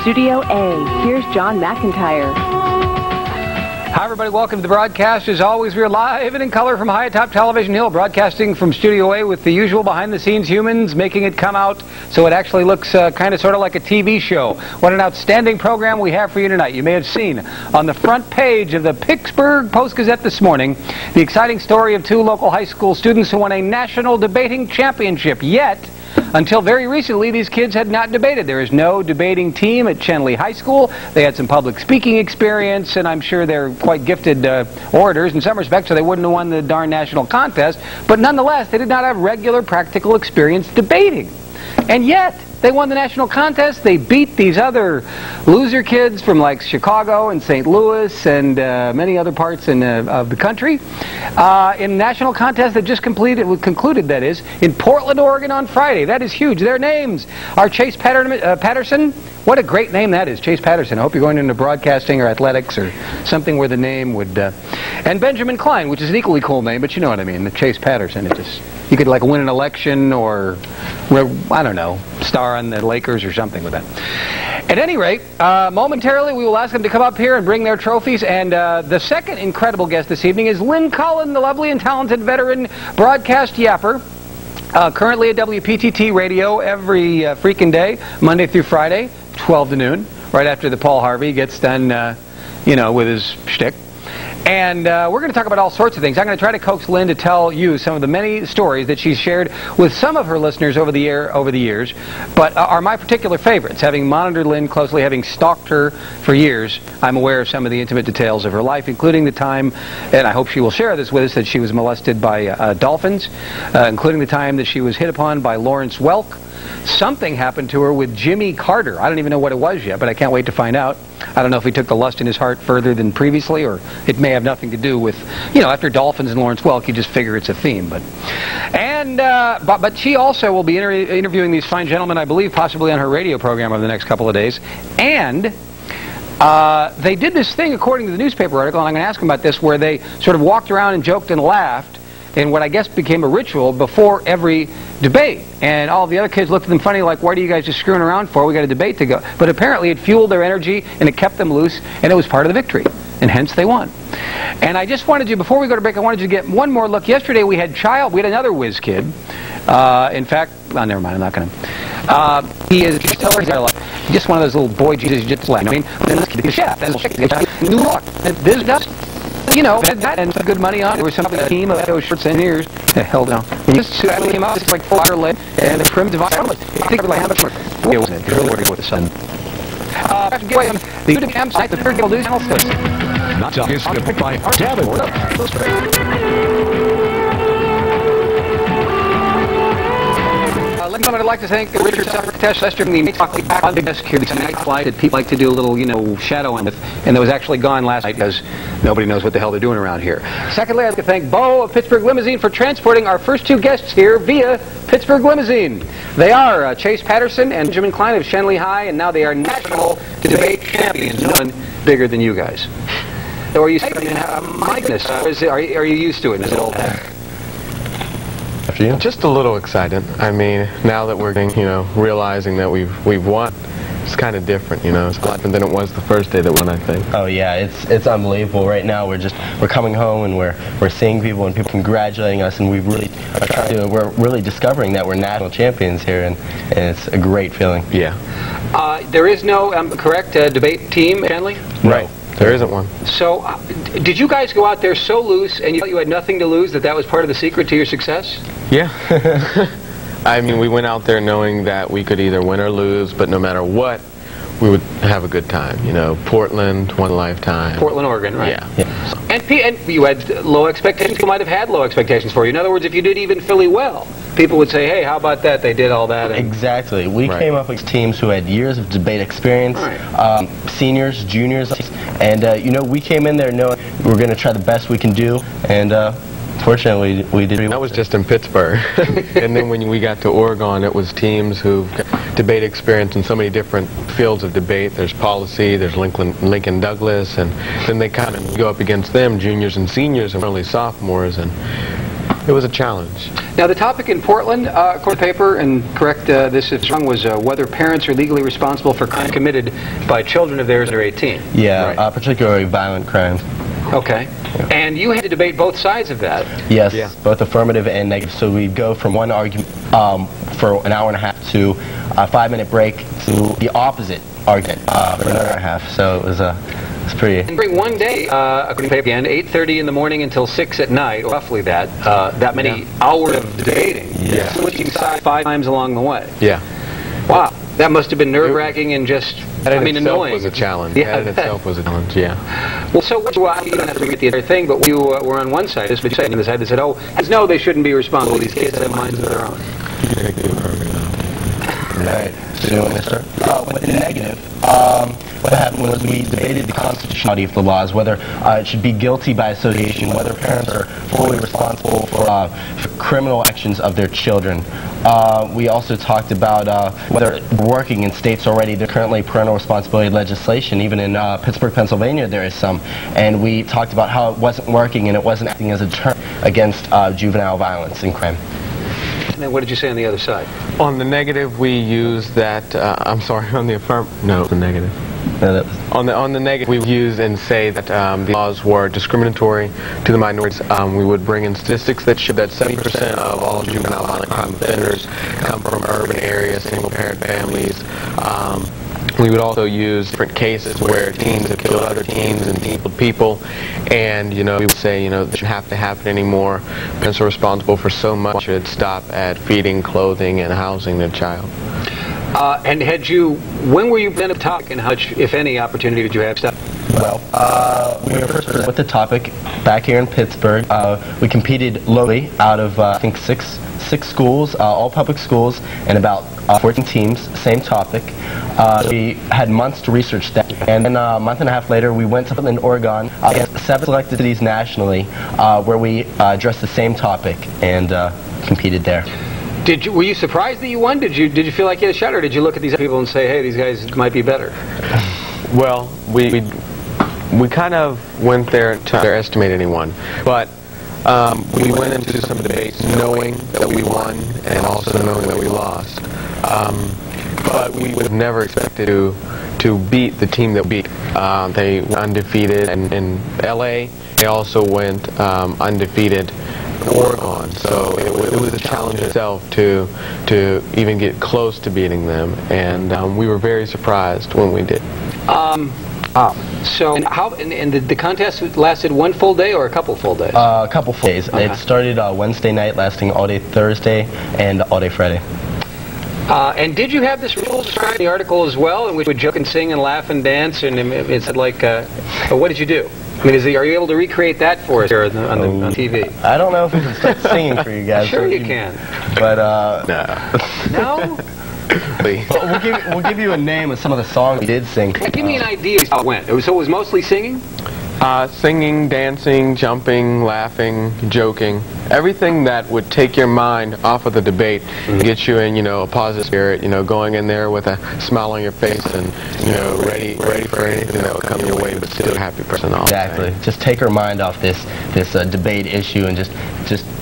Studio A, here's John McIntyre. Hi, everybody. Welcome to the broadcast. As always, we're live and in color from high atop Television Hill, broadcasting from Studio A with the usual behind-the-scenes humans, making it come out so it actually looks kind of sort of like a TV show. What an outstanding program we have for you tonight. You may have seen on the front page of the Pittsburgh Post-Gazette this morning the exciting story of two local high school students who won a national debating championship. Yet, until very recently, these kids had not debated. There is no debating team at Shenley High School. They had some public speaking experience, and I'm sure they're quite gifted orators in some respects, so they wouldn't have won the darn national contest. But nonetheless, they did not have regular practical experience debating. And yet, they won the national contest. They beat these other loser kids from like Chicago and St. Louis and many other parts of the country in a national contest that just concluded, that is, in Portland, Oregon on Friday. That is huge. Their names are Chase Patterson. What a great name that is, Chase Patterson. I hope you're going into broadcasting or athletics or something where the name would... and Benjamin Klein, which is an equally cool name, but you know what I mean, the Chase Patterson. It just, you could like win an election or, I don't know, star on the Lakers or something with that. At any rate, momentarily we will ask them to come up here and bring their trophies. And the second incredible guest this evening is Lynn Cullen, the lovely and talented veteran broadcast yapper. Currently at WPTT Radio every freaking day, Monday through Friday, 12 to noon, right after the Paul Harvey gets done, with his shtick. And we're going to talk about all sorts of things. I'm going to try to coax Lynn to tell you some of the many stories that she's shared with some of her listeners over the years, but are my particular favorites. Having monitored Lynn closely, having stalked her for years, I'm aware of some of the intimate details of her life, including the time, and I hope she will share this with us, that she was molested by dolphins, including the time that she was hit upon by Lawrence Welk. Something happened to her with Jimmy Carter. I don't even know what it was yet, but I can't wait to find out. I don't know if he took the lust in his heart further than previously, or it may have nothing to do with, after dolphins and Lawrence Welk, you just figure it's a theme. But she also will be interviewing these fine gentlemen, I believe, possibly on her radio program over the next couple of days. And they did this thing, according to the newspaper article, and I'm going to ask them about this, where they sort of walked around and joked and laughed in what I guess became a ritual before every debate. And all the other kids looked at them funny, like, what are you guys just screwing around for? We got a debate to go. But apparently it fueled their energy, and it kept them loose, and it was part of the victory. And hence they won. And I just wanted you, before we go to break, I wanted you to get one more look. Yesterday we had another whiz kid. In fact, never mind, I'm not going to. He is just one of those little boy Jesus just like. I mean, then this kid is a chef. That's a New York. This does. That and some good money on it. There was some team of those shorts engineers held down. And just came out, it's like 4 leg, and the primitive violence. I think like how much more it was it? Really working with the sun. The UWM site, the Third Guild News Channel says. Not just by I'd like to thank Richard Tesh Lester from the NightTalk back on the desk here. It's a night flight that people like to do a little, shadowing with, and that was actually gone last night because nobody knows what the hell they're doing around here. Secondly, I'd like to thank Bo of Pittsburgh Limousine for transporting our first two guests here via Pittsburgh Limousine. They are Chase Patterson and Benjamin Klein of Shenley High, and now they are national debate champions. No one bigger than you guys. So are you saying, my goodness, are you used to it? Is it old? Just a little excited. I mean, now that we're realizing that we've won, it's kind of different, It's different than it was the first day that won, I think. Oh yeah, it's unbelievable. Right now we're coming home and we're seeing people and people congratulating us, and we're really discovering that we're national champions here, and it's a great feeling. Yeah. There is no correct debate team, Shenley? Right. There isn't one. So, did you guys go out there so loose and you thought you had nothing to lose, that was part of the secret to your success? Yeah. I mean, we went out there knowing that we could either win or lose, but no matter what, we would have a good time. Portland, one lifetime. Portland, Oregon, right? Yeah. And you had low expectations. People might have had low expectations for you. In other words, if you did even fairly well, people would say, hey, how about that? They did all that. Exactly. We came up with teams who had years of debate experience, seniors, juniors, and, we came in there knowing we were going to try the best we can do, and fortunately we did. That was just in Pittsburgh. And then when we got to Oregon, it was teams who've got debate experience in so many different fields of debate. There's policy, there's Lincoln Douglas, and then they kind of go up against them, juniors and seniors, and early sophomores, and it was a challenge. Now, the topic in Portland, according to the paper, and correct this if it's wrong, was whether parents are legally responsible for crimes committed by children of theirs under 18. Yeah, Right. Particularly violent crimes. Okay. And you had to debate both sides of that. Yes, Yeah. both affirmative and negative. So we'd go from one argument for an hour and a half to a 5-minute break to the opposite argument for another and a half. So it was pretty. And during one day, according to the paper again, 8:30 in the morning until 6 at night, or roughly that many hours of debating, Yeah. switching sides 5 times along the way. Yeah. Wow. That must have been nerve-wracking and just, That in itself annoying. was a challenge. Yeah, That in itself was a challenge, yeah. Well, so you don't have to read the entire thing, but you were on one side, just what you said, on the side that said, oh, no, they shouldn't be responsible. These kids have minds of their own. Right. So you want me to start? With the negative, what happened was we debated the constitutionality of the laws, whether it should be guilty by association, whether parents are fully responsible for criminal actions of their children. We also talked about whether working in states already, there's currently parental responsibility legislation. Even in Pittsburgh, Pennsylvania, there is some. And we talked about how it wasn't working and it wasn't acting as a deterrent against juvenile violence and crime. And then what did you say on the other side? On the negative, we used that, I'm sorry, on the affirmative, no, the negative. On the negative, we would use and say that the laws were discriminatory to the minorities. We would bring in statistics that showed that 70% of all juvenile violent crime offenders come from urban areas, single-parent families. We would also use different cases where teens have killed other teens and killed people, and we would say that shouldn't have to happen anymore. Parents are responsible for so much. Should stop at feeding, clothing, and housing their child. And when were you presented the topic, and how much, if any, opportunity did you have to stop? Well, we were first presented with the topic back here in Pittsburgh. We competed locally out of, I think, six schools, all public schools, and about 14 teams, same topic. We had months to research that, and then a month and a half later, we went to Portland, Oregon, against 7 selected cities nationally, where we addressed the same topic and competed there. Were you surprised that you won? Did you feel like you had a shot, or did you look at these people and say, hey, these guys might be better? Well, we kind of went there to underestimate anyone, but we went into some debates knowing that we won and also knowing that we lost. But we would have never expected to beat the team that we beat. They were undefeated in LA. They also went undefeated in Oregon. So it was a challenge itself to even get close to beating them, and we were very surprised when we did. So, and the contest lasted one full day or a couple full days? A couple full days. It started Wednesday night, lasting all day Thursday and all day Friday. And did you have this rule described in the article as well, in which you would joke and sing and laugh and dance, and it said like, what did you do? I mean, are you able to recreate that for us here on TV? I don't know if we can start singing for you guys. Sure you can. But No? we'll give you a name of some of the songs we did sing. Give me an idea of how it went. So it was mostly singing? Singing, dancing, jumping, laughing, joking. Everything that would take your mind off of the debate, get you in, a positive spirit, going in there with a smile on your face and, ready for anything that will come your way, but still a happy person all the time. Exactly. Just take our mind off this debate issue and just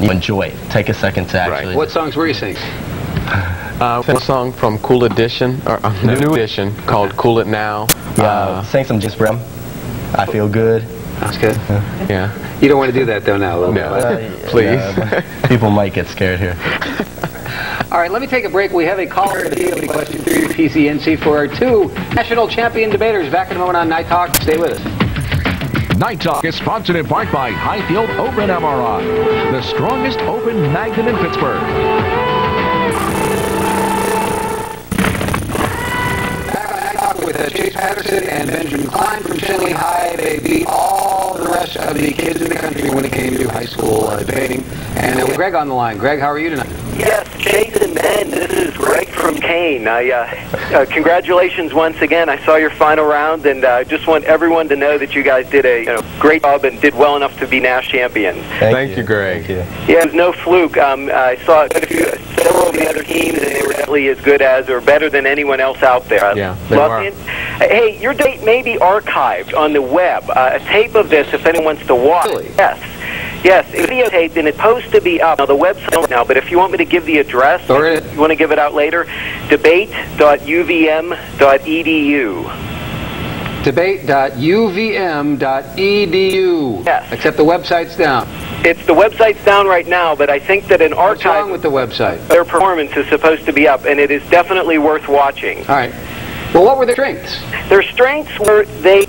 enjoy it. Take a second to actually. Right. What songs were you singing? A song from Cool Edition, or the new edition, called Cool It Now. Sang some James Brown. I Feel Good. That's good. Yeah. You don't want to do that though now, though. No, please. People might get scared here. All right, let me take a break. We have a caller to the question through PCNC for our 2 national champion debaters. Back in a moment on Night Talk. Stay with us. Night Talk is sponsored in part by Highfield Open MRI, the strongest open magnet in Pittsburgh. With Chase Patterson and Benjamin Klein from Shenley High. They beat all the rest of the kids in the country when it came to high school debating. And with Greg on the line. Greg, how are you tonight? Yes, Chase and Ben, this is Greg from Kane. Congratulations once again. I saw your final round, and I just want everyone to know that you guys did a great job and did well enough to be national champions. Thank you, Greg. Thank you. Yeah, it was no fluke. I saw several of the other teams, and they were definitely as good as or better than anyone else out there. Yeah, they were. Hey, your date may be archived on the web. A tape of this, if anyone wants to watch. Really? Yes. Yes, it's videotaped, and it's supposed to be up. Now, the website now, but if you want me to give the address, you want to give it out later, debate.uvm.edu. Debate.uvm.edu. Yes. Except the website's down. The website's down right now, but I think that an archive... What's wrong with the website? Their performance is supposed to be up, and it is definitely worth watching. All right. Well, what were their strengths? Their strengths were they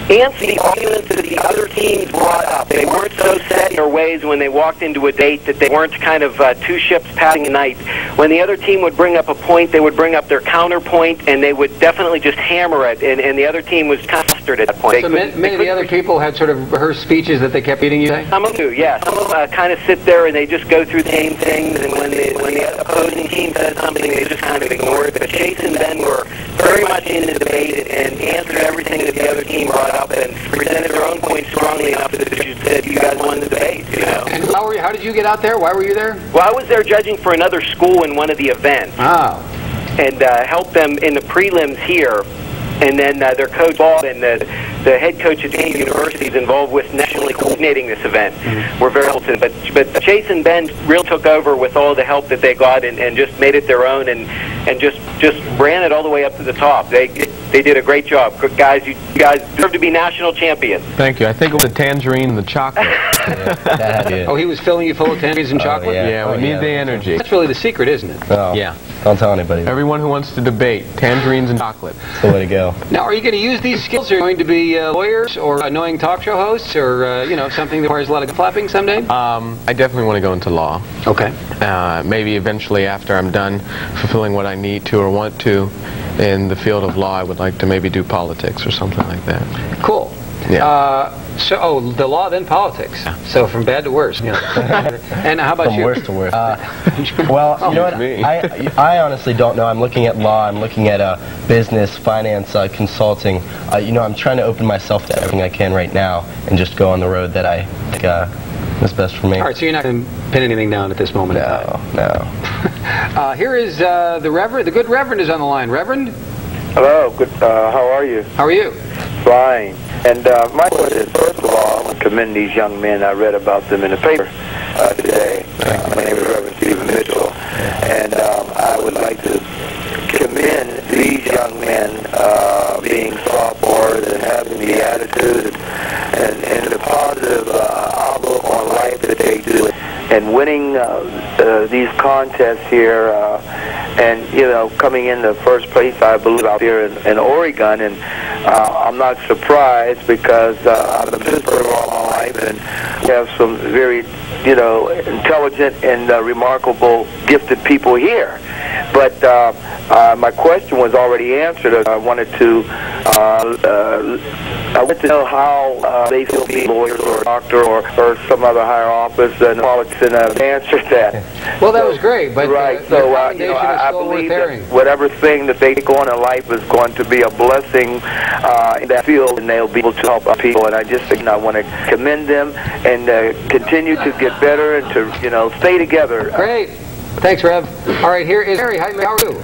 answered the arguments that the other teams brought up. They weren't so set in their ways when they walked into a debate that they weren't kind of two ships passing a night. When the other team would bring up a point, they would bring up their counterpoint, and they would definitely just hammer it, and the other team was kind of flustered at that point. So many of the other people had sort of rehearsed speeches that they kept reading, you say? Some of them do, yes. Some of them kind of sit there and they just go through the same things, and when the opposing team says something, they just kind of ignore it. But Chase and Ben were very much in the debate and answered everything that the other team brought up and presented their own points strongly enough that you said you guys won the debate. You know. And how did you get out there? Why were you there? Well, I was there judging for another school in one of the events. Oh. And helped them in the prelims here. And then their coach, Bob, and the head coach at James University is involved with nationally coordinating this event. We're very helpful. But Chase and Ben really took over with all the help that they got and just made it their own and just ran it all the way up to the top. They did a great job. Guys, you guys deserve to be national champions. Thank you. I think it was the tangerine and the chocolate. Oh, he was filling you full of tangerines and chocolate? Yeah, we need the energy. That's really the secret, isn't it? Oh, yeah. Don't tell anybody. Everyone who wants to debate, tangerines and chocolate. That's the way to go. Now, are you going to use these skills? Are you going to be lawyers or annoying talk show hosts or, something that requires a lot of flapping someday? I definitely want to go into law. Okay. Maybe eventually after I'm done fulfilling what I need to or want to in the field of law, I would like to maybe do politics or something like that. Cool. Yeah. The law, then politics. Yeah. So from bad to worse. Yeah. And how about From you? worse to worse. Well, you know what? I honestly don't know. I'm looking at law. I'm looking at business, finance, consulting. I'm trying to open myself to everything I can right now and just go on the road that I think is best for me. All right, so you're not going to pin anything down at this moment in time? No. Here is the Reverend. The good Reverend is on the line. Reverend? Hello. Good. How are you? How are you? Fine. And my question is, first of all, I want to commend these young men. I read about them in the paper today. My name is Reverend Stephen Mitchell, and I would like to commend these young men being sophomores and having the attitude and the positive outlook on life that they do, and winning these contests here, and coming in the first place, I believe, out here in Oregon, and I'm not surprised because I've been in Pittsburgh all my life, and we have some very, intelligent and remarkable, gifted people here. But my question was already answered. I wanted to know how they feel being lawyers or a doctor or some other higher office, and politics, and I've answered that. Well, that was great, but right. So I believe that whatever thing that they go on in life is going to be a blessing in that field, and they'll be able to help people. And I just think I want to commend them and continue to get better and to stay together. Great. Thanks, Rev. All right, here is Mary. Hi, how are you?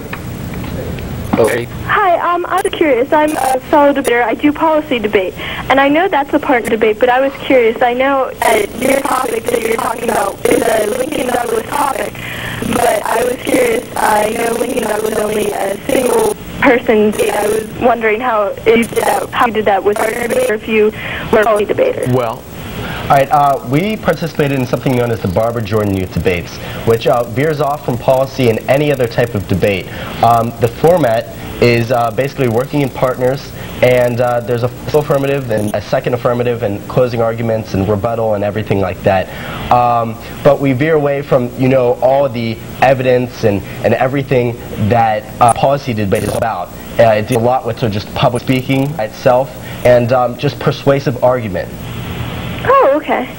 Okay. Hi, I was curious. I'm a fellow debater. I do policy debate, and I know that's a part of debate, but I was curious. I know your topic that you're talking about is a Lincoln Douglas topic, but I was curious. I know Lincoln Douglas was only a single person debate. I was wondering how you did that with partner debate, or if you were policy debaters. Well, all right, we participated in something known as the Barbara Jordan Youth Debates, which veers off from policy and any other type of debate. The format is basically working in partners, and there's a full affirmative and a second affirmative and closing arguments and rebuttal and everything like that. But we veer away from, all the evidence and everything that policy debate is about. It deals a lot with just public speaking itself and just persuasive argument. Oh, okay.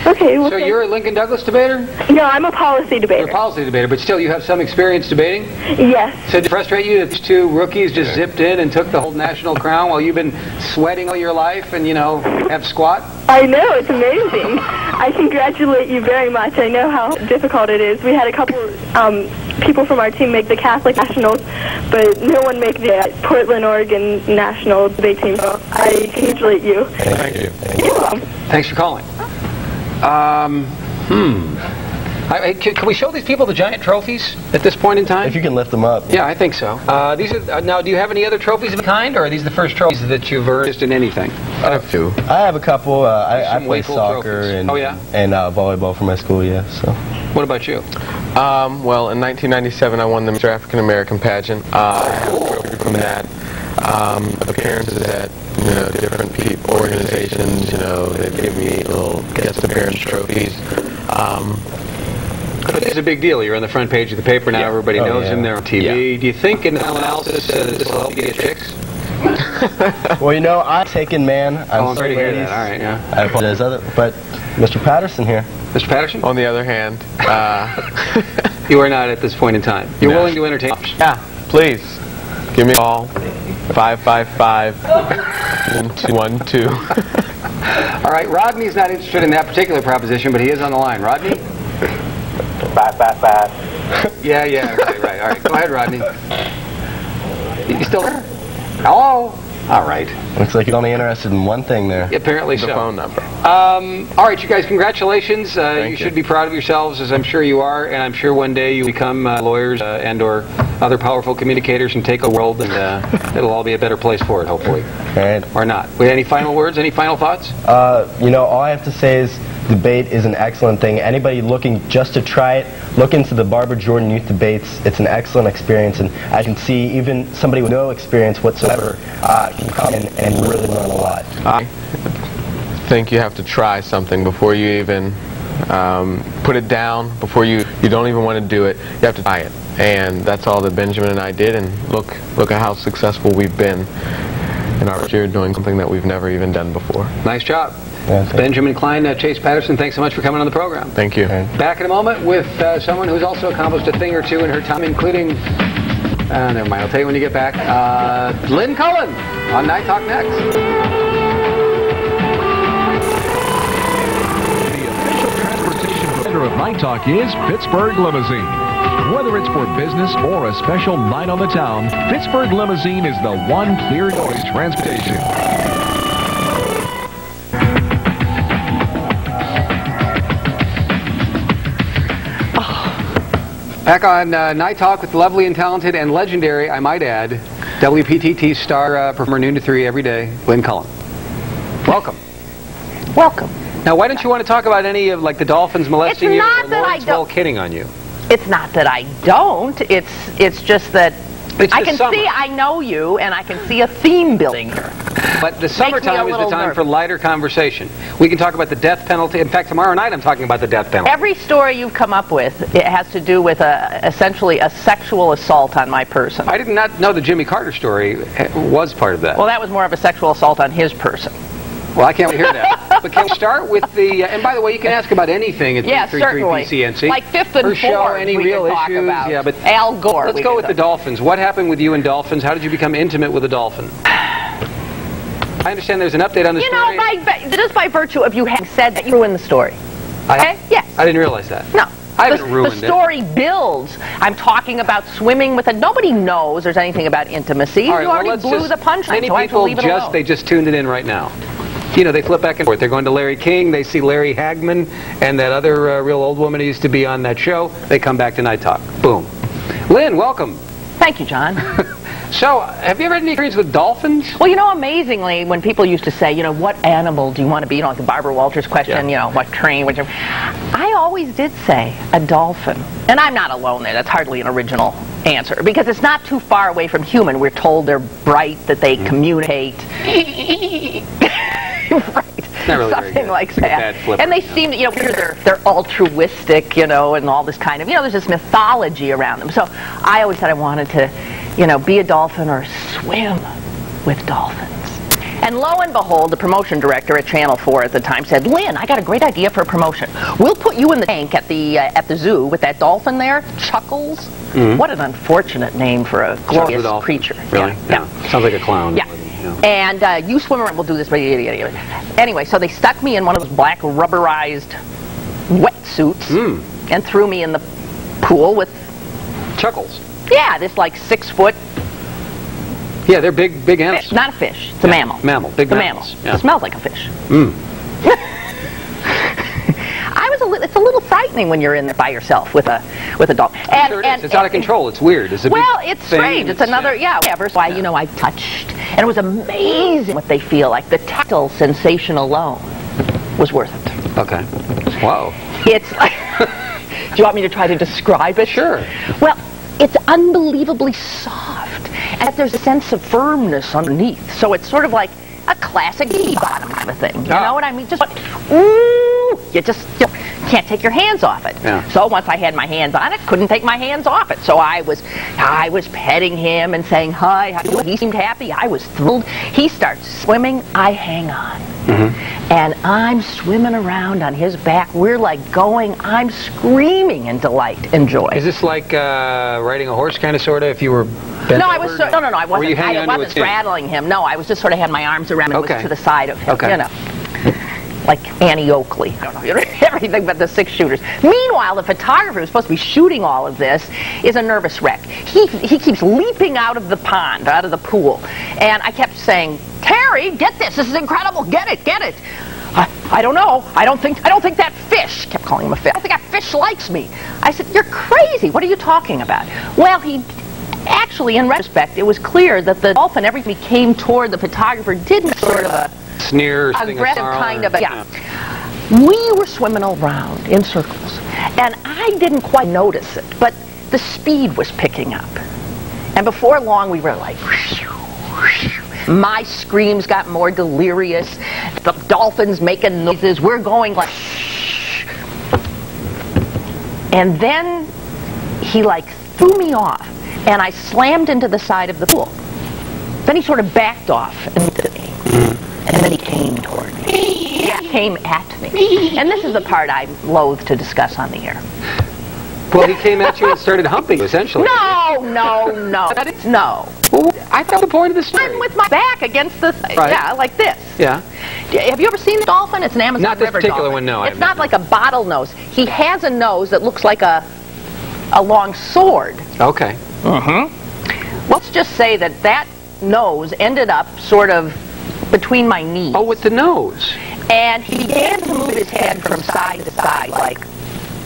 Okay. Well, so you're a Lincoln Douglas debater? No, I'm a policy debater. You're a policy debater, but still you have some experience debating? Yes. So did it frustrate you that these two rookies just zipped in and took the whole national crown while you've been sweating all your life and, have squat? I know, it's amazing. I congratulate you very much. I know how difficult it is. We had a couple people from our team make the Catholic Nationals, but no one make the Portland, Oregon National debate team. So I congratulate you. Thank you. You're welcome. Thanks for calling. Can we show these people the giant trophies at this point in time? If you can lift them up. Yeah, I think so. These are now. Do you have any other trophies of the kind, or are these the first trophies that you've earned just in anything? I have two. I have a couple. I Some play way cool soccer trophies. and volleyball for my school. Yeah. So. What about you? Well, in 1997, I won the Mr. African American pageant. I have a trophy from that. Appearances at different organizations. They give me little guest appearance trophies. But it's a big deal. You're on the front page of the paper now. Yeah. Everybody knows him. They're on TV. Yeah. Do you think in analysis this will help you get chicks? Well, I'm taken, man. I'm sorry to hear that. All right, yeah. I apologize. But Mr. Patterson here. Mr. Patterson? On the other hand, you are not at this point in time. You're willing to entertain? Yeah, please. Give me a call. 555-1212. All right, Rodney's not interested in that particular proposition, but he is on the line. Rodney? 555. Yeah, right. All right, go ahead, Rodney. You still there? Hello? All right. Looks like you're only interested in one thing there. Apparently so. The phone number. All right, you guys, congratulations. You you. should be proud of yourselves, as I'm sure you are, and I'm sure one day you become lawyers and or other powerful communicators and take a world, and it'll all be a better place for it, hopefully. Right. Or not. Any final words? Any final thoughts? All I have to say is debate is an excellent thing. Anybody looking just to try it, look into the Barbara Jordan Youth Debates. It's an excellent experience, and as you can see, even somebody with no experience whatsoever can come in and really learn a lot. I think you have to try something before you even put it down, before you don't even want to do it. You have to try it, and that's all that Benjamin and I did, and look at how successful we've been in our year doing something that we've never even done before. Nice job. Yeah, Benjamin Klein, Chase Patterson, thanks so much for coming on the program. Thank you. Back in a moment with someone who's also accomplished a thing or two in her time, including, never mind, I'll tell you when you get back, Lynn Cullen on Night Talk next. The official transportation provider of Night Talk is Pittsburgh Limousine. Whether it's for business or a special night on the town, Pittsburgh Limousine is the one clear choice transportation. Back on Night Talk with the lovely and talented and legendary, I might add, WPTT star performer noon to 3 every day, Lynn Cullen. Welcome. Welcome. Now, why don't you want to talk about any of like the Dolphins molesting you or Lawrenceville kidding on you? It's not that I don't. It's just that I can see I know you and I can see a theme building here. But the summertime is the time for lighter conversation. We can talk about the death penalty. In fact, tomorrow night I'm talking about the death penalty. Every story you've come up with, it has to do with essentially a sexual assault on my person. I did not know the Jimmy Carter story was part of that. Well, that was more of a sexual assault on his person. Well, I can't wait to hear that. But can we start with the... and by the way, you can ask about anything at 333 PCNC. Like Fifth and Her show, Fourth, any we real can talk issues. about. Yeah, but Al Gore. Let's go with the Dolphins. What happened with you and Dolphins? How did you become intimate with a dolphin? I understand there's an update on the story. Just by virtue of you having said that, you ruined the story. Okay? Yes. I didn't realize that. No. I haven't ruined it. The story builds. I'm talking about swimming with nobody knows there's anything about intimacy. All right, you already blew the punchline, so I have to leave it alone. They just tuned it in right now. You know, they flip back and forth. They're going to Larry King. They see Larry Hagman and that other real old woman who used to be on that show. They come back to Night Talk. Boom. Lynn, welcome. Thank you, John. So, have you ever had any experience with dolphins? Well, amazingly, when people used to say, what animal do you want to be? Like the Barbara Walters question, what train, whichever. I always did say a dolphin. And I'm not alone there. That's hardly an original answer. Because it's not too far away from human. We're told they're bright, that they communicate. Right. Really something like that. And they seem to, they're altruistic, and all this kind of, there's this mythology around them. So I always said I wanted to, be a dolphin or swim with dolphins. And lo and behold, the promotion director at Channel 4 at the time said, Lynn, I got a great idea for a promotion. We'll put you in the tank at the zoo with that dolphin there, Chuckles. Mm-hmm. What an unfortunate name for a glorious creature. Really? Yeah. Sounds like a clown. Yeah. And you swim around, we'll do this. Anyway, so they stuck me in one of those black rubberized wetsuits and threw me in the pool with Chuckles. Yeah, this like 6 foot. Yeah, they're big animals. Not a fish. It's a mammal. Mammal. Big mammals. Yeah. It smells like a fish. frightening when you're in there by yourself with a dolphin. It's out of control. It's weird. It's a well, big it's thing. strange. It's another, whatever. So I touched, and it was amazing what they feel like. The tactile sensation alone was worth it. Okay. Wow. It's like, do you want me to try to describe it? Sure. Well, it's unbelievably soft, and there's a sense of firmness underneath. So it's sort of like a classic bottom kind of thing. You know what I mean? Just like, ooh, you can't take your hands off it. Yeah. So once I had my hands on it, couldn't take my hands off it. So I was petting him and saying hi. He seemed happy. I was thrilled. He starts swimming. I hang on. Mm-hmm. And I'm swimming around on his back. We're like going. I'm screaming in delight and joy. Is this like riding a horse, kind of, sort of? If you were bent no, over? I was no. I wasn't. I wasn't straddling him. No, I was just sort of had my arms around him. Okay. Was to the side of him. Okay. You know. Like Annie Oakley. I don't know, everything but the 6-shooters. Meanwhile, the photographer who's supposed to be shooting all of this is a nervous wreck. He keeps leaping out of the pond, out of the pool. And I kept saying, Terry, get this. This is incredible. Get it, get it. I don't know. I don't think that fish, kept calling him a fish. I don't think that fish likes me. I said, you're crazy. What are you talking about? Well, actually, in retrospect, it was clear that the dolphin, every time he came toward the photographer, did sort of a sneer, aggressive kind of a, We were swimming around in circles, and I didn't quite notice it, but the speed was picking up. And before long, we were like, whoosh, whoosh. My screams got more delirious. The dolphins making noises. We're going like, shh. And then he like threw me off, and I slammed into the side of the pool. Then he sort of backed off and looked at me. And then he came toward me. He came at me. And this is the part I loathe to discuss on the air. Well, he came at you and started humping you, essentially. No. Well, I thought the point of the story. I'm with my back against the thing. Right. Yeah, like this. Yeah. Have you ever seen a dolphin? It's an Amazon Not this River particular dolphin. one, no. It's not like a bottlenose. He has a nose that looks like a long sword. Okay. Mm-hmm. Let's just say that nose ended up sort of between my knees. Oh, with the nose. And he began to move his head from side to side like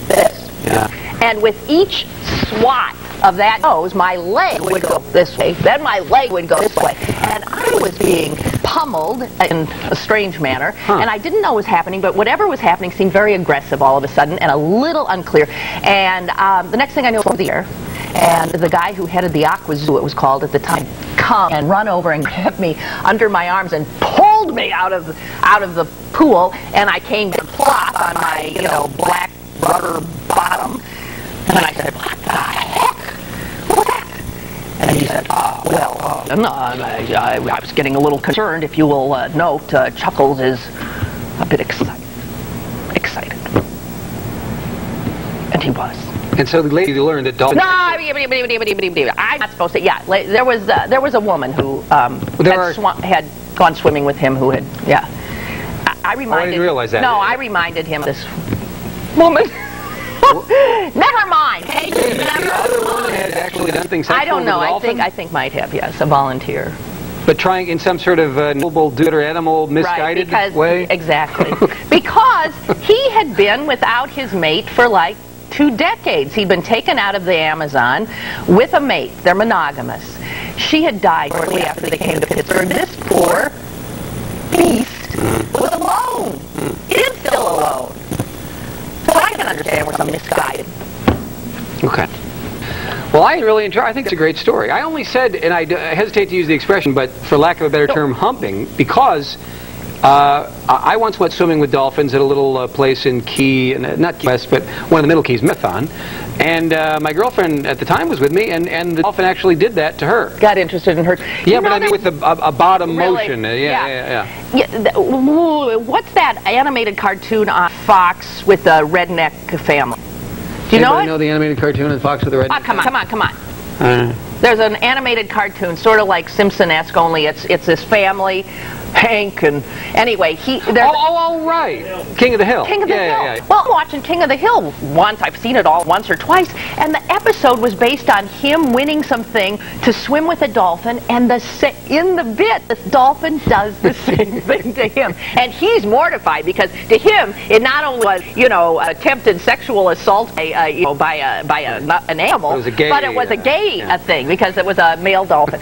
this. Yeah. And with each swat of that nose, my leg would go this way, then my leg would go this way. And I was being pummeled in a strange manner, and I didn't know what was happening, but whatever was happening seemed very aggressive all of a sudden and a little unclear. And the next thing I knew, it was over the air, and the guy who headed the Aqua Zoo, it was called at the time, come and run over and grab me under my arms and pulled me out of the pool, and I came to plop on my black rubber bottom. And I said, what the heck? What's that? And he said, I was getting a little concerned. If you will note, Chuckles is a bit excited. And he was. And so the lady learned that dolphins... No, I'm not supposed to. Yeah, there was a woman who had gone swimming with him who had, I reminded... I didn't realize that. No, I reminded him of this woman. Never mind. Hey, the other woman had actually done things sexual I don't know. with the I think might have, yes, a volunteer. But trying in some sort of noble dude or animal misguided way? Exactly. Because he had been without his mate for like 2 decades. He'd been taken out of the Amazon with a mate. They're monogamous. She had died shortly after they came to Pittsburgh. This poor beast was alone. Is still alone. So I can understand we're some misguided. Okay. Well, I really enjoy. I think it's a great story. I only said, and I hesitate to use the expression, but for lack of a better term, humping, because I once went swimming with dolphins at a little place in Key, not Key West, but one of the Middle Keys, Methon. And my girlfriend at the time was with me, and the dolphin actually did that to her. Got interested in her. Yeah, but I mean with a bottom motion. What's that animated cartoon on Fox with the redneck family? Do you know it? Know the animated cartoon on Fox with the redneck? Oh, come on. There's an animated cartoon, sort of like Simpson-esque, only it's this family Hank, and anyway, right. King of the Hill. King of the Hill. Yeah. Well, I'm watching King of the Hill once. I've seen it all once or twice, and the episode was based on him winning something to swim with a dolphin, and in the bit, the dolphin does the same thing to him, and he's mortified because to him, it not only was attempted sexual assault by an animal, but it was a gay thing because it was a male dolphin.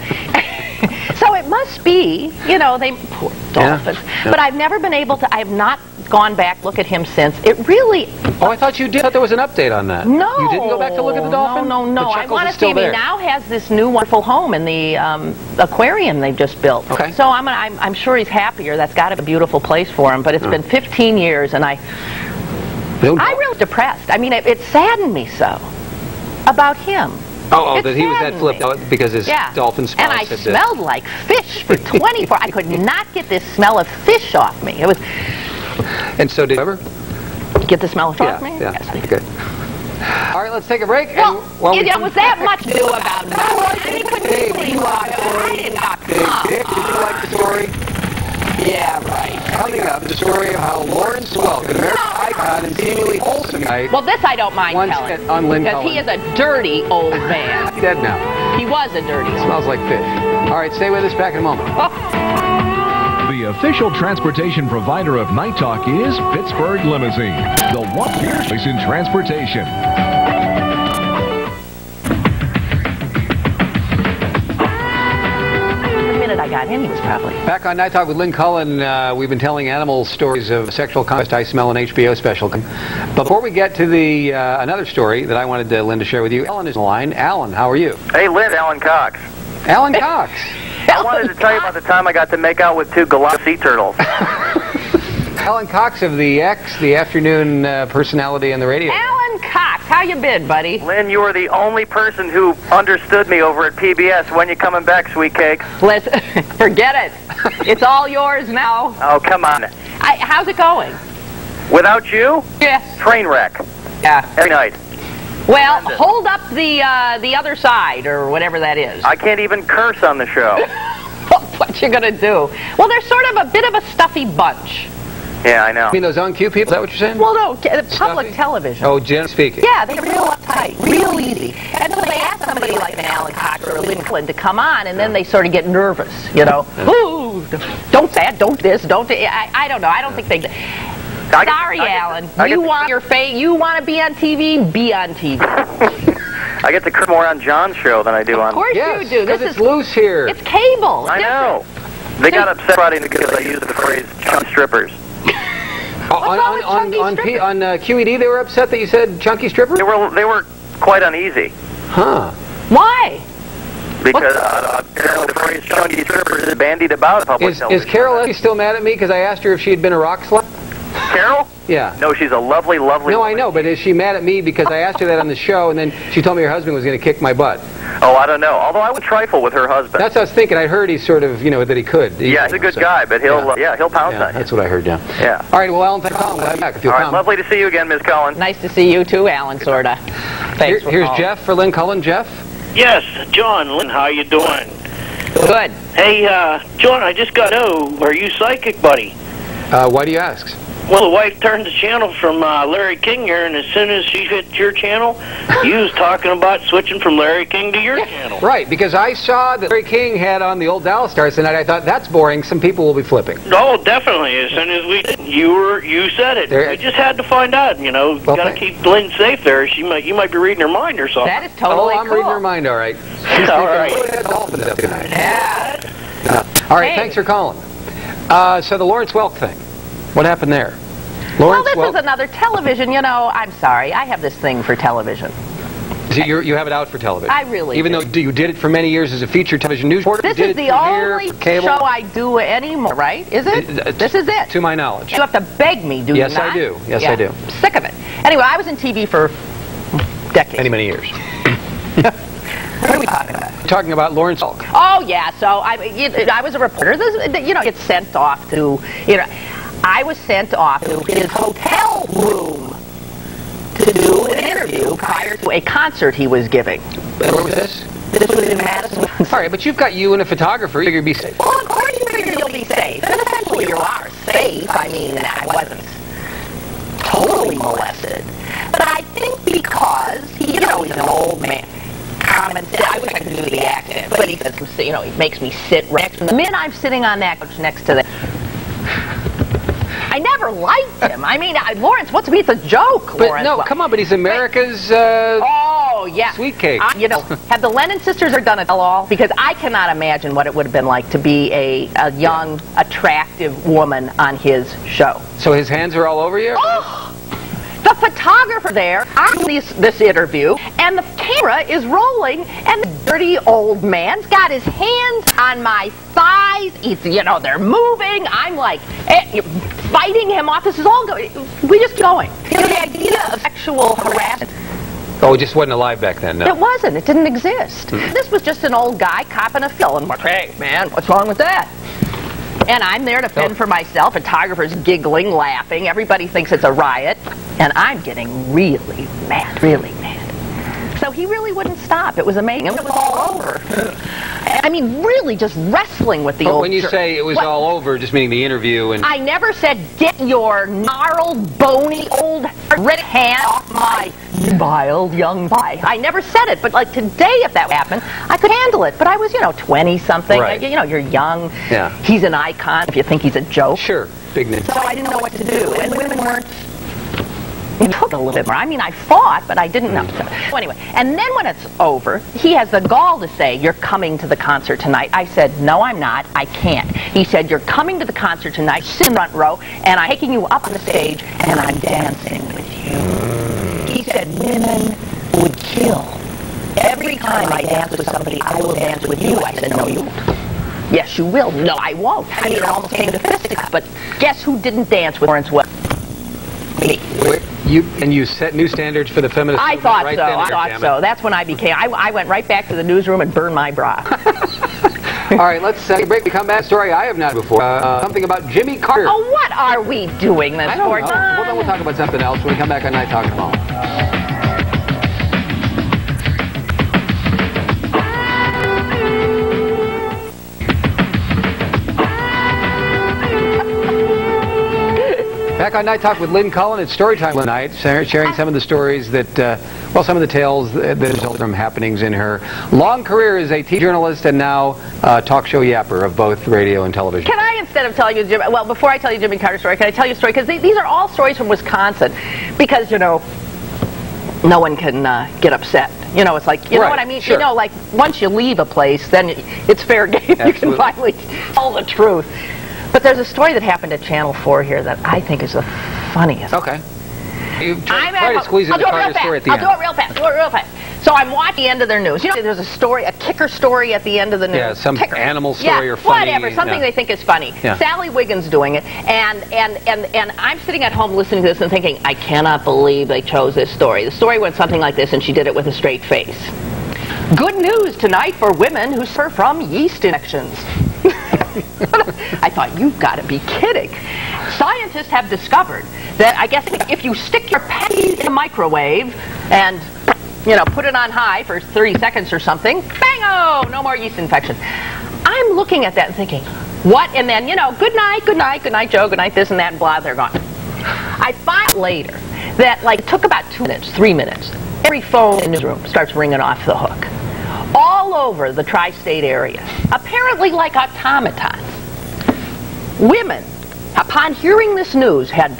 So it must be, they poor dolphins. Yeah. But I've never been able to. I have not gone back look at him since. It really. Oh, I thought you did. I thought there was an update on that. No, you didn't go back to look at the dolphin. No. I want to see. He now has this new wonderful home in the aquarium they've just built. Okay. So I'm sure he's happier. That's got to be a beautiful place for him. But it's been 15 years, and I'm really depressed. I mean, it saddened me so about him. That he was that flipped out because his dolphin spouse and I smelled like fish for 24. I could not get this smell of fish off me. It was. And so did you ever get the smell off me? Yeah. Yes, I did. Good. All right, let's take a break. Well, was that much to do about it? Did you like the story? Yeah, right. Coming up, the story of how Lawrence Welk, an American icon and seemingly wholesome guy. Well, this I don't mind telling. On Lynn because Cullen. he is a dirty old man. He's dead now. He was a dirty old man. Smells like fish. All right, stay with us. Back in a moment. The official transportation provider of Night Talk is Pittsburgh Limousine, the one place in transportation. I got him, he was probably. Back on Night Talk with Lynn Cullen, we've been telling animal stories of sexual conquest. I smell an HBO special. But before we get to the another story that I wanted Lynn to share with you, Alan is on the line. Alan, how are you? Hey, Lynn, Alan Cox. Alan Cox. I wanted to tell you about the time I got to make out with 2 goliath sea turtles. Alan Cox of the X, the afternoon personality on the radio. Alan Cox, how you been, buddy? Lynn, you were the only person who understood me over at PBS. When you coming back, sweet cake? Listen, forget it. It's all yours now. Oh, come on. How's it going? Without you? Yes. Train wreck. Yeah. Every night. Well, hold up the other side, or whatever that is. I can't even curse on the show. What you gonna do? Well, they're sort of a bit of a stuffy bunch. Yeah, I know. You mean those on-cue people? Is that what you're saying? Well, no, public television. Oh, generally speaking. Yeah, they're real uptight, real easy. And so they ask somebody like an Alan Cox or a Lynn Cullen to come on, and then they sort of get nervous, Ooh, don't say it, don't this, don't... I don't know, I don't think they... Sorry, Alan. You want to be on TV? Be on TV. I get to curse more on John's show than I do on... Of course you do. This is loose here. It's cable. I know. They got upset Friday because I used the phrase chunk strippers. On QED, they were upset that you said chunky stripper? They were quite uneasy. Huh. Why? Because the phrase chunky strippers is bandied about public television. Is Carol still mad at me because I asked her if she had been a rock slut? Carol? Yeah. No, she's a lovely, lovely No, woman. I know, but is she mad at me because I asked her that on the show, and then she told me her husband was going to kick my butt? Oh, I don't know. Although I would trifle with her husband. That's what I was thinking. I heard he's sort of, that he could. Yeah, he's a good guy, but he'll pounce on you. That's what I heard, yeah. Yeah. All right, well, Alan, thanks for calling. Glad back if you'll come. All right, lovely to see you again, Ms. Cullen. Nice to see you too, Alan, sorta. Thanks for Here's calling. Jeff for Lynn Cullen. Jeff? Yes, John, Lynn, how you doing? Good. Hey, John, I just got to know, are you psychic, buddy? Why do you ask? Well, the wife turned the channel from Larry King here, and as soon as she hit your channel, you was talking about switching from Larry King to your channel. Right, because I saw that Larry King had on the old Dallas Stars tonight. I thought, that's boring. Some people will be flipping. Oh, definitely. As soon as you said it. I just had to find out, Well, got to keep Lynn safe there. You might be reading her mind or something. That is totally I'm reading her mind, all right. She's all right. Dolphins up tonight. Yeah. All right, thanks for calling. So the Lawrence Welk thing, what happened there? Well, this is another television. I'm sorry. I have this thing for television. So you have it out for television? I really Even though you did it for many years as a featured television news reporter? This is the only show I do anymore, right? Is it? This is it. To my knowledge. You have to beg me, do you not? Yes, I do. Yes, I do. Sick of it. Anyway, I was in TV for decades. Many, many years. What are we talking about? We're talking about Lawrence Welk. Oh, yeah. So I was a reporter. Gets sent off to, I was sent off to his hotel room to do an interview prior to a concert he was giving. Where was this? This was in Madison. All right, but you've got you and a photographer. You figure you'd be safe. Well, of course you figure you'll be safe. And essentially you are safe. I mean, I wasn't totally molested. But I think because, he's an old man. I wish I could do the accent, but he says, he makes me sit right next to him. The minute I'm sitting on that couch next to the... I never liked him. I mean, Lawrence, what's me? It's a joke, but Lawrence. No, come on, but he's America's oh, yeah. Sweet cake. Have the Lennon sisters ever done a tell-all? Because I cannot imagine what it would have been like to be a young, attractive woman on his show. So his hands are all over you? Oh! The photographer there on this interview, and the camera is rolling, and the dirty old man's got his hands on my thighs. He's, they're moving. I'm like fighting him off. This is all going. We just going. The idea of sexual harassment. Oh, it just wasn't alive back then, no? It wasn't. It didn't exist. This was just an old guy copping a feel. And hey, man, what's wrong with that? And I'm there to fend for myself. Photographer's giggling, laughing. Everybody thinks it's a riot. And I'm getting really mad, really mad. So he really wouldn't stop. It was amazing. It was all over. I mean, really just wrestling with the old... When you say it was all over, just meaning the interview and... I never said, get your gnarled, bony, old, red hand off my wild young body. I never said it, but like today, if that happened, I could handle it. But I was, 20-something. Right. You're young. Yeah. He's an icon if you think he's a joke. Sure. Big name. So I didn't know what to do. And women weren't... It took a little bit more. I mean, I fought, but I didn't know. So anyway, and then when it's over, he has the gall to say, you're coming to the concert tonight. I said, no, I'm not. I can't. He said, you're coming to the concert tonight, sit in the front row, and I'm taking you up on the stage, and I'm dancing with you. He said, women would kill. Every time I dance with somebody, I will dance with you. I said, no, you won't. Yes, you will. No, I won't. I mean, it almost came to fisticuffs, but guess who didn't dance with Lawrence Welk? Me. You set new standards for the feminist movement right then. I thought so. That's when I became... I went right back to the newsroom and burned my bra. All right, let's take a break. We come back. Story I have not before. Something about Jimmy Carter. Oh, what are we doing this for? Well, then we'll talk about something else when we come back on Night Talk tomorrow. Back on Night Talk with Lynn Cullen. It's story time tonight, sharing some of the stories that, some of the tales that result from happenings in her long career as a TV journalist and now talk show yapper of both radio and television. Can I, instead of telling you, before I tell you Jimmy Carter's story, can I tell you a story? Because these are all stories from Wisconsin. Because, no one can get upset. It's like, you know what I mean? Sure. Like, once you leave a place, then it's fair game. Absolutely. You can finally tell the truth. But there's a story that happened at Channel 4 here that I think is the funniest. Okay. Try to squeeze in the Carter story at the end. I'll do it real fast. So I'm watching the end of their news. There's a story, a kicker story at the end of the news. Yeah, some animal story or funny. funny. Whatever, something they think is funny. Yeah. Sally Wiggins doing it, and I'm sitting at home listening to this and thinking, I cannot believe they chose this story. The story went something like this, and she did it with a straight face. Good news tonight for women who suffer from yeast infections. I thought, you've got to be kidding. Scientists have discovered that, I guess, if you stick your panties in the microwave and, put it on high for 30 seconds or something, bang-o, no more yeast infection. I'm looking at that and thinking, what? And then, good night, Joe, good night, this and that, and blah, they're gone. I find later that, it took about 2 minutes, 3 minutes. Every phone in the room starts ringing off the hook. All over the tri-state area, apparently like automatons. Women, upon hearing this news, had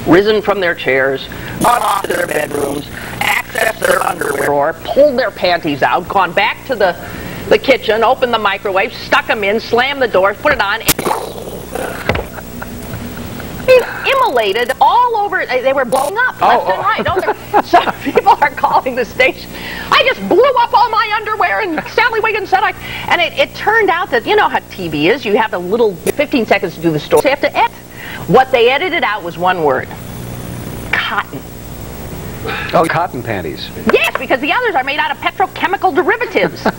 risen from their chairs, gone off to their bedrooms, accessed their underwear drawer, pulled their panties out, gone back to the kitchen, opened the microwave, stuck them in, slammed the door, put it on, immolated all over. They were blowing up left and right. So people are calling the station. I just blew up all my underwear, and Sally Wiggins said and it turned out that, how TV is. You have a little 15 seconds to do the story. So you have to edit. What they edited out was one word. Cotton. Oh, cotton panties. Yes, because the others are made out of petrochemical derivatives. Well,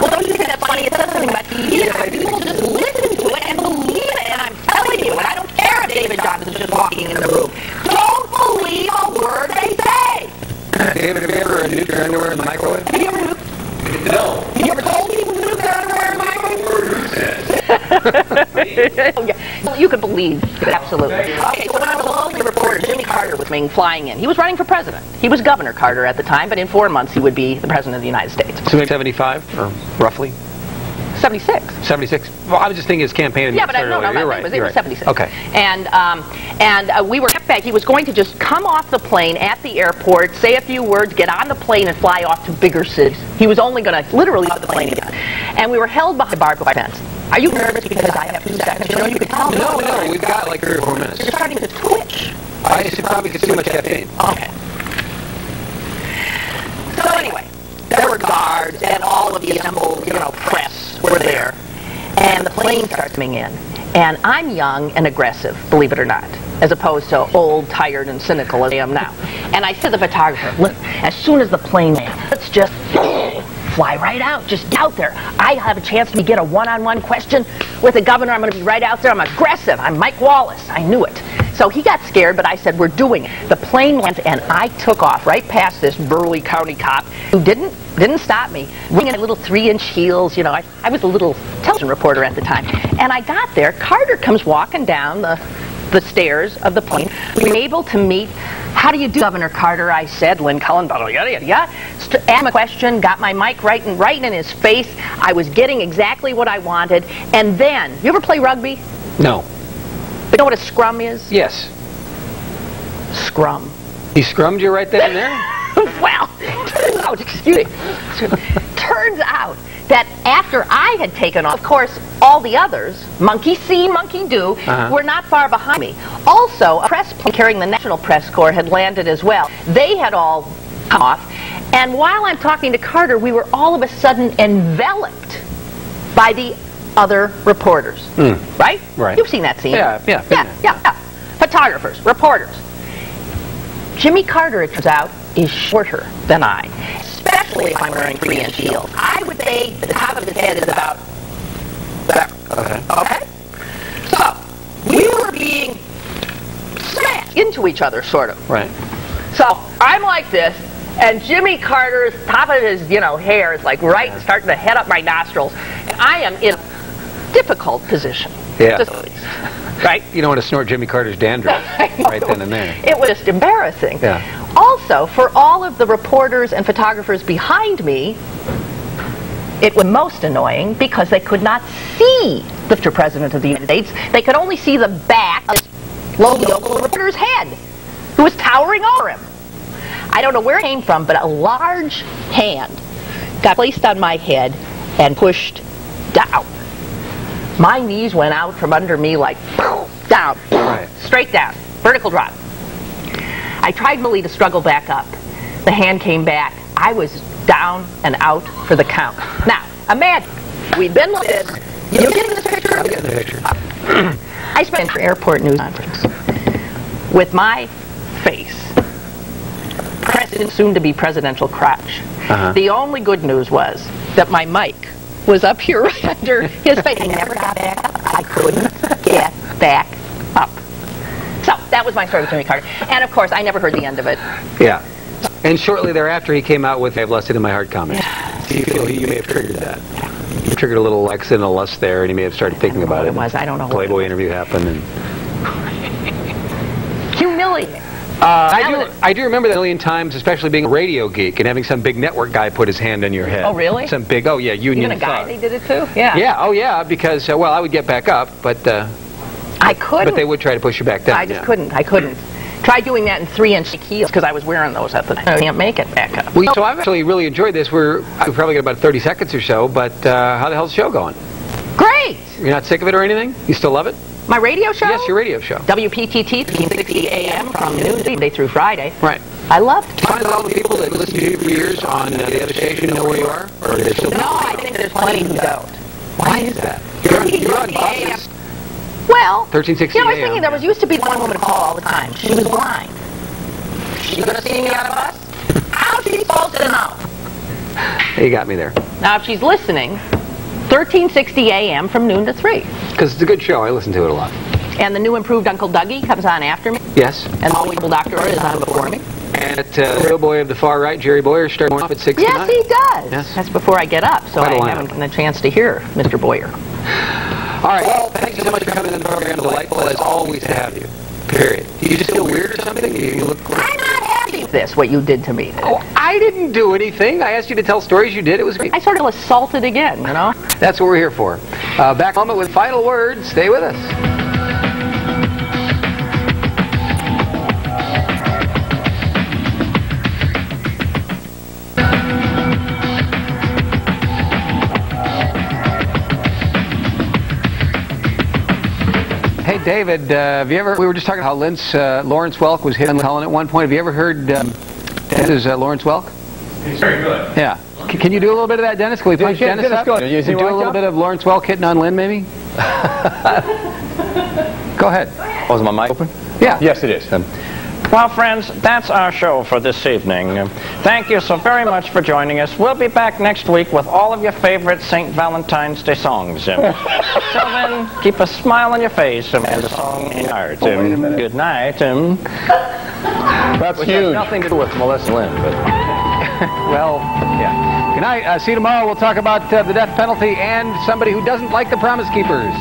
don't you think that's funny? It says something about TV. People just listen to it and believe it. And I'm telling you, and I don't care if David Johnson's just walking in the room. Don't believe a word they say. David, have you ever nuked your underwear in the microwave? Have you ever nuked? No. Have you ever told people to nuke their underwear in the microwave? Who says? You could believe it, absolutely. Okay, so when I was a lonely reporter, Jimmy Carter was flying in. He was running for president. He was Governor Carter at the time, but in 4 months he would be the president of the United States. So maybe 75, or roughly? 76. 76. Well, I was just thinking his campaign. Yeah, but no, you're right. It was 76. Okay. And we were kept back. He was going to just come off the plane at the airport, say a few words, get on the plane, and fly off to bigger cities. He was only going to literally off the plane again. And we were held behind barbed wire fence. Are you nervous because I have 2 seconds? You know, you can tell me. No, we've got like 3 or 4 minutes. You're starting to twitch. I just probably get too much caffeine. Okay. So anyway, there were guards and all of the assembled, press were there. And the plane starts coming in. And I'm young and aggressive, believe it or not, as opposed to old, tired, and cynical as I am now. And I said to the photographer, look, as soon as the plane lands, let's just fly right out. Just get out there. I have a chance to get a one-on-one question with the governor. I'm going to be right out there. I'm aggressive. I'm Mike Wallace. I knew it. So he got scared, but I said, we're doing it. The plane went, and I took off right past this burly county cop who didn't stop me, ringing little 3-inch heels. I was a little television reporter at the time. And I got there. Carter comes walking down the stairs of the plane. We were able to meet. How do you do, Governor Carter? I said. Lynn Cullen, yada, yada, yada. Asked him a question, got my mic right in his face. I was getting exactly what I wanted. And then, you ever play rugby? No. You know what a scrum is? Yes. Scrum. He scrummed you right then and there? Well, turns out that after I had taken off, of course, all the others, monkey see, monkey do, were not far behind me. Also, a press plane carrying the National Press Corps had landed as well. They had all come off, and while I'm talking to Carter, we were all of a sudden enveloped by the other reporters. Right? Right. You've seen that scene. Yeah. Photographers, reporters. Jimmy Carter, it turns out, is shorter than I, especially if I'm wearing 3-inch heels. I would say the top of his head is about there. Okay? So, we were being smashed into each other, sort of. Right. So, I'm like this, and Jimmy Carter's top of his, hair is like starting to head up my nostrils, and I am in a difficult position. Yeah. Right? You don't want to snort Jimmy Carter's dandruff right then and there. It was just embarrassing. Yeah. Also, for all of the reporters and photographers behind me, it was most annoying because they could not see the future president of the United States. They could only see the back of this lowly local reporter's head, who was towering over him. I don't know where it came from, but a large hand got placed on my head and pushed down. My knees went out from under me like down, straight down, vertical drop. I tried really to struggle back up. The hand came back. I was down and out for the count. Now, imagine, we'd been like this. You getting this picture? I'm getting the picture. I spent an airport news conference with my face pressed in soon-to-be presidential crotch. The only good news was that my mic was up here right under his face. I never got back up. I couldn't get back up. So that was my story with Jimmy Carter. And of course, I never heard the end of it. Yeah. And shortly thereafter, he came out with, "I have lusted in my heart" comment. Do you feel you may have triggered that? You triggered a little accidental lust there, and he may have started thinking about it. I don't know. Playboy interview happened. And humiliating. I do remember that a million times, especially being a radio geek and having some big network guy put his hand on your head. Oh, really? Some big, union Even a guy, they did it too? Yeah. Yeah, because, I would get back up, but... I couldn't. But they would try to push you back down. I just couldn't. I couldn't. Try doing that in 3-inch heels, because I was wearing those at the time. I can't make it back up. Well, so I've actually really enjoyed this. We've probably got about 30 seconds or so, but how the hell's the show going? Great! You're not sick of it or anything? You still love it? My radio show? Yes, your radio show. WPTT, 1360 AM from noon to Monday through Friday. Right. I loved it. Find all the people that listen to you for years on the other station know where you are? Or they're still... No, I think there's plenty who don't. Why is that? You're on Boston. Well, 1360 I was thinking there used to be one woman to call all the time. She was blind. She gonna see me on a bus? How's she supposed to know? You got me there. Now, if she's listening, 1360 AM from noon to 3. Because it's a good show. I listen to it a lot. And the new improved Uncle Dougie comes on after me. Yes. And the Always Doctor is on before me. And real boy of the far right, Jerry Boyer, starting off at 6 Yes, tonight. he does. Yes. That's before I get up, so I haven't gotten a chance to hear Mr. Boyer. All right, well, thank you so much for coming on the program. Delightful as always to have you. Period. Do you just feel weird or something? You look... I'm not happy with this, what you did to me. Oh, I didn't do anything. I asked you to tell stories you did. It was great. I sort of assaulted again, you know? That's what we're here for. Back in a moment with final words. Stay with us. Hey, David, have you ever... We were just talking about how Lawrence Welk was hitting Lynn Cullen at one point. Have you ever heard Dennis Lawrence Welk? He's very good. Yeah. Can you do a little bit of that, Dennis? Can we punch Dennis up? Go. Can you do a little bit of Lawrence Welk hitting on Lynn, maybe? Go ahead. Oh, is my mic open? Yeah. Yes, it is. Well, friends, that's our show for this evening. Thank you so very much for joining us. We'll be back next week with all of your favorite St. Valentine's Day songs. Till then, keep a smile on your face and a song in your heart. Good night. That's Which huge. has nothing to do with Melissa Lynn, but... well, yeah. Good night. See you tomorrow. We'll talk about the death penalty and somebody who doesn't like the Promise Keepers.